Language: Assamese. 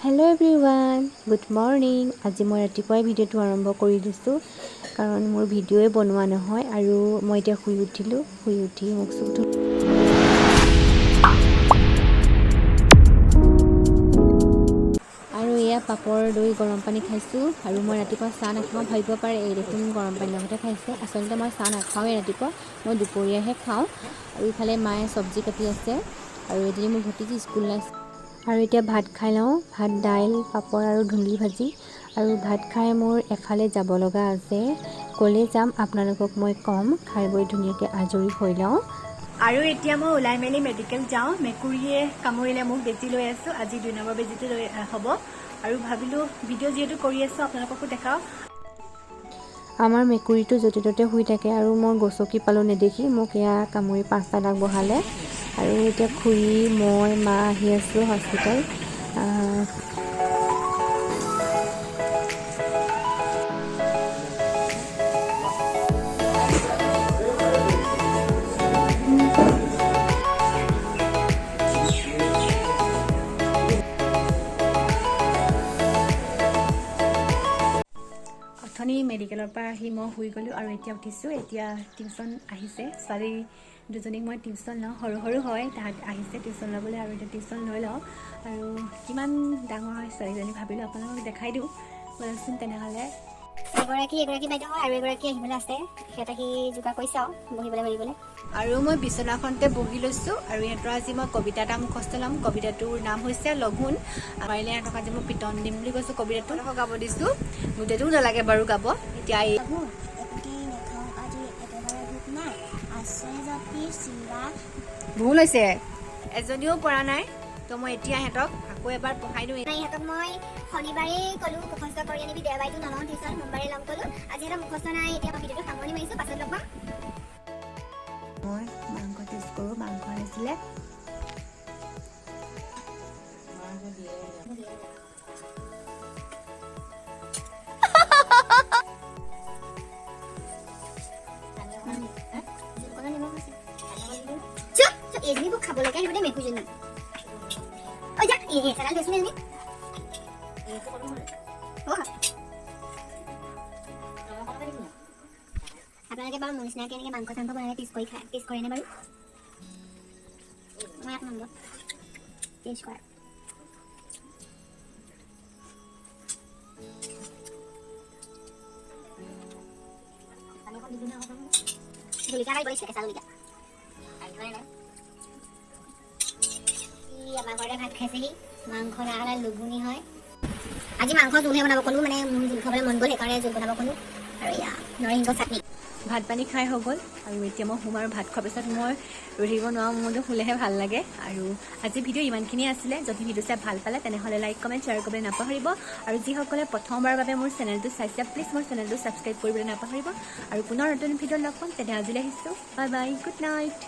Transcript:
हेलो एवरीवन गुड मर्निंग आज मैं रातिपुৱাই ভিডিঅ'টো আৰম্ভ কৰি দিছোঁ কাৰণ মোৰ ভিডিঅ'য়ে বনোৱা নহয় আৰু মই এতিয়া শুই উঠিলোঁ শুই উঠি মুখ চুখ ধুই আৰু এয়া পাপৰ দৈ গৰম পানী খাইছোঁ আৰু মই ৰাতিপুৱা চাহ নাখাওঁ ভাবিব পাৰে এই দেখোন গৰম পানী লগতে খাইছে আচলতে মই চাহ নাখাওঁৱে ৰাতিপুৱা মই দুপৰীয়াহে খাওঁ আৰু ইফালে মায়ে চব্জি কাটি আছে আৰু এদিন মোৰ ভতিজি স্কুল আছে আৰু এতিয়া ভাত খাই লওঁ ভাত দাইল পাপৰ আৰু ধুন্দুলি ভাজি আৰু ভাত খাই মোৰ এফালে যাব লগা আছে ক'লে যাম আপোনালোকক মই কম খাই বৈ ধুনীয়াকৈ আজৰি হৈ লওঁ আৰু এতিয়া মই ওলাই মেলি মেডিকেল যাওঁ মেকুৰীয়ে কামুৰিলে মোক বেজি লৈ আছোঁ আজি 2 নম্বৰ বেজিটো লৈ হ'ব আৰু ভাবিলোঁ ভিডিঅ' যিহেতু কৰি আছোঁ আপোনালোককো দেখাওঁ আমাৰ মেকুৰীটো য'তে ত'তে শুই থাকে আৰু মই গছকি পালোঁ নেদেখি মোক এয়া কামুৰি 5টা দাগ বহালে আৰু এতিয়া খুৰী মই মা আহি আছোঁ হস্পিটেল অথনি মেডিকেলৰ পৰা আহি মই শুই গ'লোঁ আৰু এতিয়া উঠিছোঁ এতিয়া টিউশ্যন আহিছে ছোৱালী দুজনীক মই টিউশ্যন লওঁ সৰু সৰু হয় তাহাঁত আহিছে টিউশ্যন ল'বলৈ আৰু এতিয়া টিউশ্যন লৈ লওঁ আৰু কিমান ডাঙৰ হয় ছোৱালীজনী ভাবিলোঁ আপোনালোকক দেখাই দিওঁ ব'লচোন তেনেহ'লে এগৰাকী বাইদেউ হয় আৰু এগৰাকী আহিবলৈ আছে সিহঁত আহি যোগাৰ কৰিছে আৰু বহিবলৈ মেলিবলৈ আৰু মই বিচনাখনতে বহি লৈছোঁ আৰু ইহঁতৰ আজি মই কবিতা এটা মুখস্থ ল'ম কবিতাটোৰ নাম হৈছে লঘোণ পাৰিলে ইহঁতক আজি মই পিটন দিম বুলি কৈছোঁ কবিতাটো গাব দিছোঁ গোটেইটোও নালাগে বাৰু গাব এতিয়া ভুল হৈছে এজনীও পৰা নাই তো মই এতিয়া সিহঁতক আকৌ এবাৰ পঢ়াই দিওঁ ইহঁতক মই শনিবাৰে ক'লোঁ মুখস্থ কৰি আনিবি দেওবাৰেতো নলওঁ টিউশ্যন সোমবাৰে ল'ম ক'লোঁ আজি সিহঁতক মুখস্থ নাই এতিয়া মই ভিডিঅ'টো সামৰণি মাৰিছোঁ পাছত লগ পাম মই মাংস টেষ্ট কৰোঁ মাংস আনিছিলে এইজনীবোৰ খাবলৈকে আহিব দেই মেকুৰীজনী ঐ যা চেনেল থৈছিলে এজনী আপোনালোকে বাৰু মোৰ নিচিনাকৈ এনেকৈ মাংস চাংস বনালে টেষ্ট কৰেনে বাৰু মই এক নম্বৰ টেষ্ট কৰা জলকীয়া কাঢ়িব লাগিছিলে কেঁচা জলকীয়া আমাৰ ঘৰতে ভাত খাইছেহি মাংস নাখালে লঘোণী হয় আজি মাংস জোলহে বনাব ক'লোঁ মানে মোৰ জোল খাবলৈ মন গ'ল সেইকাৰণে জোল বনাব ক'লোঁ আৰু এয়া নৰসিংহ চাটনি ভাত পানী খাই হৈ গ'ল আৰু এতিয়া মই শুম আৰু ভাত খোৱাৰ পিছত মই ৰহিব নোৱাৰোঁ মোৰতো শুলেহে ভাল লাগে আৰু আজি ভিডিঅ' ইমানখিনিয়ে আছিলে যদি ভিডিঅ' চাই ভাল পালে তেনেহ'লে লাইক কমেণ্ট শ্বেয়াৰ কৰিবলৈ নাপাহৰিব আৰু যিসকলে প্ৰথমবাৰৰ বাবে মোৰ চেনেলটো চাইছে প্লিজ মোৰ চেনেলটো ছাবস্ক্ৰাইব কৰিবলৈ নাপাহৰিব আৰু পুনৰ নতুন ভিডিঅ' লগ পাম তেনে আজিলৈ আহিছোঁ বাই বাই গুড নাইট